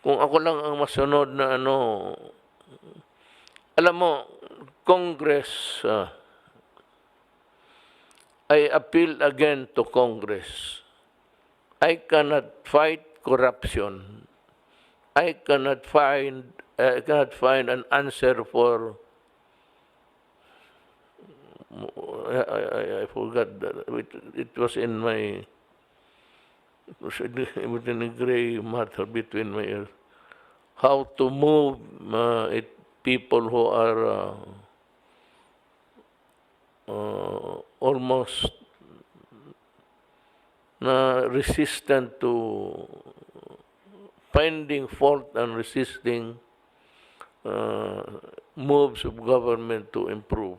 kung ako lang ang masunod na alam mo, Congress, I appeal again to Congress. I cannot fight corruption. I cannot find an answer for. I forgot that it was in my. It was within a gray matter between my ears. How to move people who are almost resistant to finding fault and resisting moves of government to improve.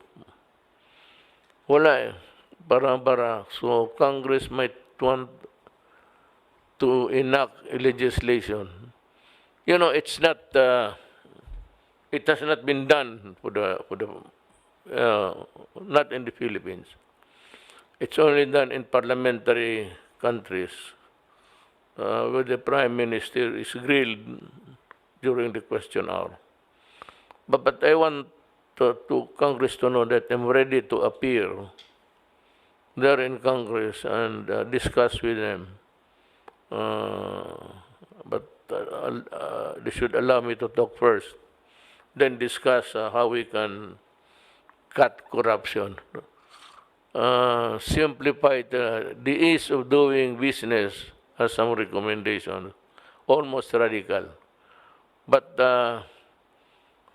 Wala eh. Bara-bara. So Congress might want to enact a legislation. You know, it's not. It has not been done not in the Philippines. It's only done in parliamentary countries, where the Prime Minister is grilled during the question hour. But I want to Congress to know that I'm ready to appear there in Congress and discuss with them. But they should allow me to talk first, then discuss how we can cut corruption. Simplify the ease of doing business has some recommendations, almost radical. But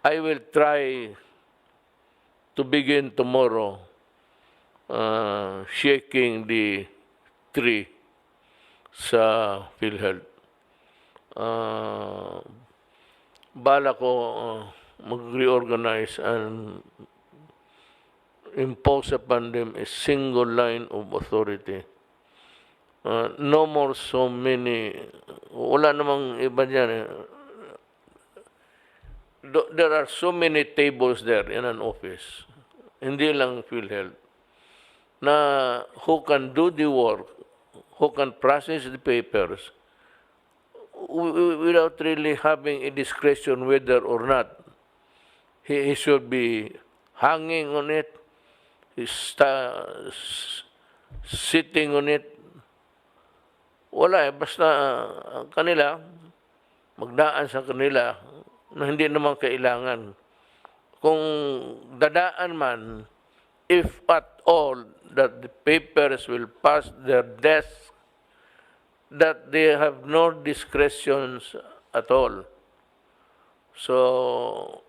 I will try to begin tomorrow shaking the tree sa PhilHealth. Bala ko mag-reorganize and impose upon them a single line of authority. No more so many, wala namang iba dyan. There are so many tables there in an office, hindi lang PhilHealth, na who can do the work, who can process the papers, without really having a discretion whether or not he should be hanging on it, sitting on it. Wala eh, basta kanila, magdaan sa kanila na hindi naman kailangan. Kung dadaan man, if at all, that the papers will pass their desk, that they have no discretions at all. So,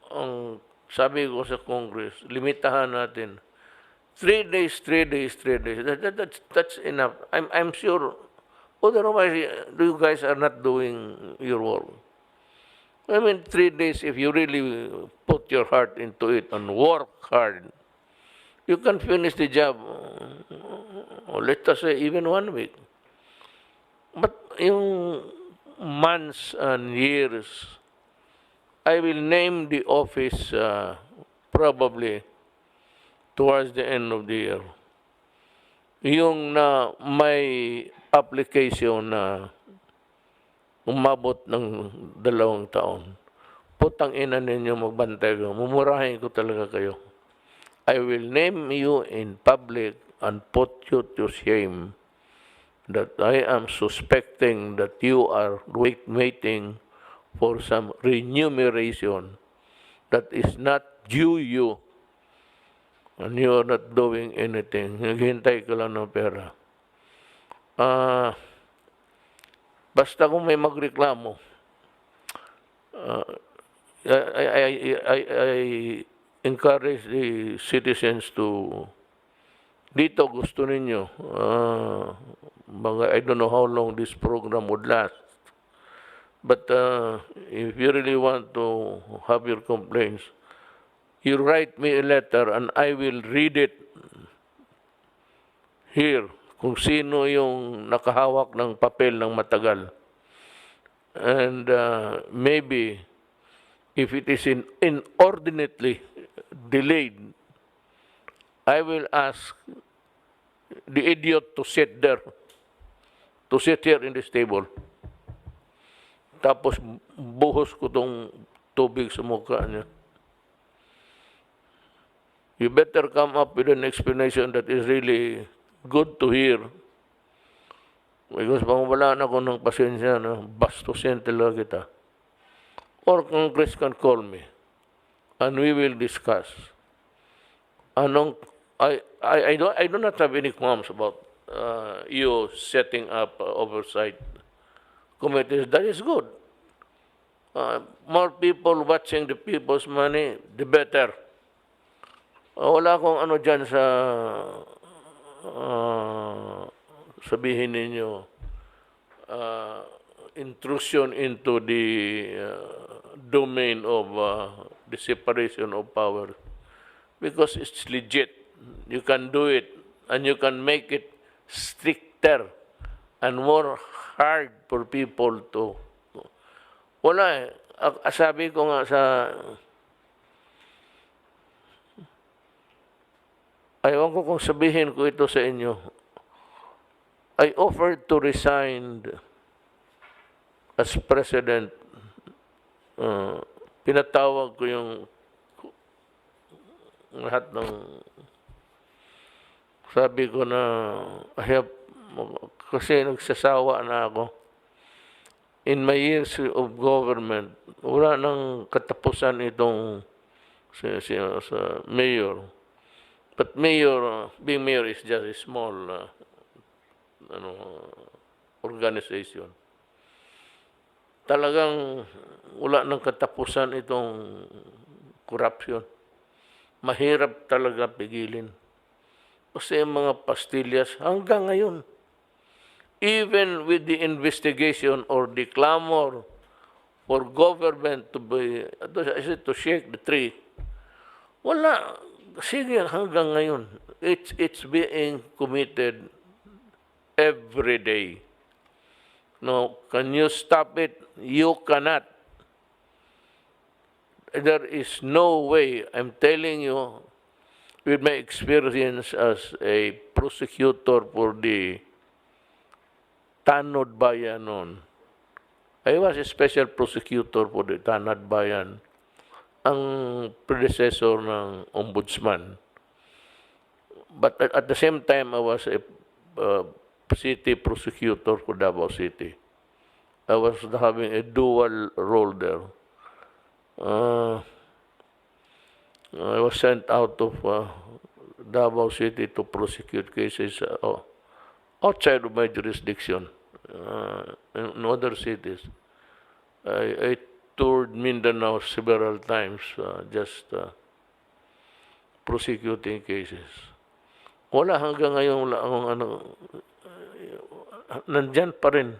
ang sabi ko sa Congress, limitahan natin. 3 days. That's enough. I'm sure. Otherwise, you guys are not doing your work. I mean, 3 days, if you really put your heart into it and work hard, you can finish the job, or let us say, even 1 week. But yung months and years, I will name the office probably towards the end of the year. Yung na may application na umabot ng 2 taon, putang ina ninyo magbantay ko, mumurahin ko talaga kayo. I will name you in public and put you to shame that I am suspecting that you are waiting for some remuneration that is not due you, and you are not doing anything. Naghihintay ka lang ng pera. Basta kung may magreklamo, I encourage the citizens to, dito gusto ninyo, I don't know how long this program would last, but if you really want to have your complaints, you write me a letter and I will read it here kung sino yung nakahawak ng papel ng matagal. And maybe if it is inordinately delayed, I will ask the idiot to sit here in this table. tapos buhos ko tong tubig sa mukha niya. You better come up with an explanation that is really good to hear. Because pang wala na ko ng pasensya, no? Bastusin talaga kita. Or Congress can call me and we will discuss. I do not have any qualms about you setting up oversight committees. That is good. More people watching the people's money, the better. Wala akong ano dyan sa sabihin ninyo intrusion into the domain of the separation of power, because it's legit. You can do it and you can make it stricter and more hard for people to. Wala eh. Sabi ko nga sa ayaw ko kung sabihin ko ito sa inyo. I offered to resign as president. Pinatawag ko yung lahat ng sabi ko na kasi nagsasawa na ako. In my years of government, wala nang katapusan itong sa mayor. But mayor, being mayor is just a small organization. Talagang wala nang katapusan itong corruption. Mahirap talaga pigilin. Kasi mga pastillas hanggang ngayon, even with the investigation or the clamor for government to shake the tree, wala. Sige, hanggang ngayon, it's being committed every day. No, can you stop it? You cannot. There is no way. I'm telling you, with my experience as a prosecutor for the Tanod Bayan noon, I was a special prosecutor for the Tanod Bayan, ang predecessor ng ombudsman. But at the same time, I was a city prosecutor for Davao City. I was having a dual role there. I was sent out of Davao City to prosecute cases outside of my jurisdiction in other cities. I toured Mindanao several times, just prosecuting cases. Wala hanggang ngayon, wala akong nandyan pa rin.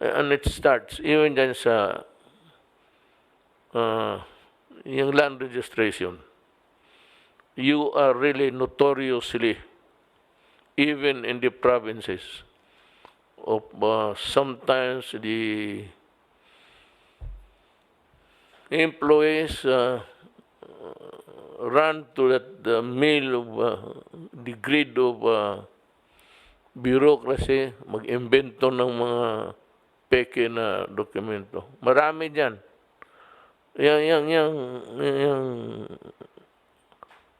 And it starts, even dyan sa yung land registration. You are really notoriously, even in the provinces, of sometimes the employees run to the mill of the grid of bureaucracy, mag-invento ng mga peke na dokumento. Marami dyan.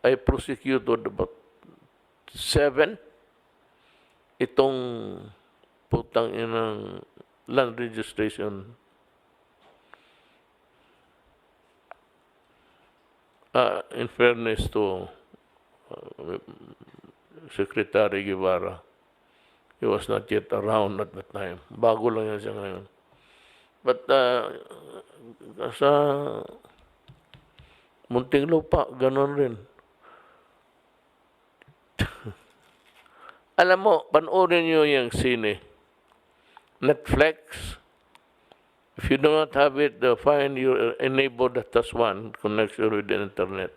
I prosecuted about 7 itong putang inang land registration. In fairness to Secretary Guevara, he was not yet around at that time. Bago lang yan siya ngayon. But sa munting lupa, ganon rin. Alam mo, panoorin nyo yung sine. Netflix. If you do not have it, find your enable that one connection with the internet.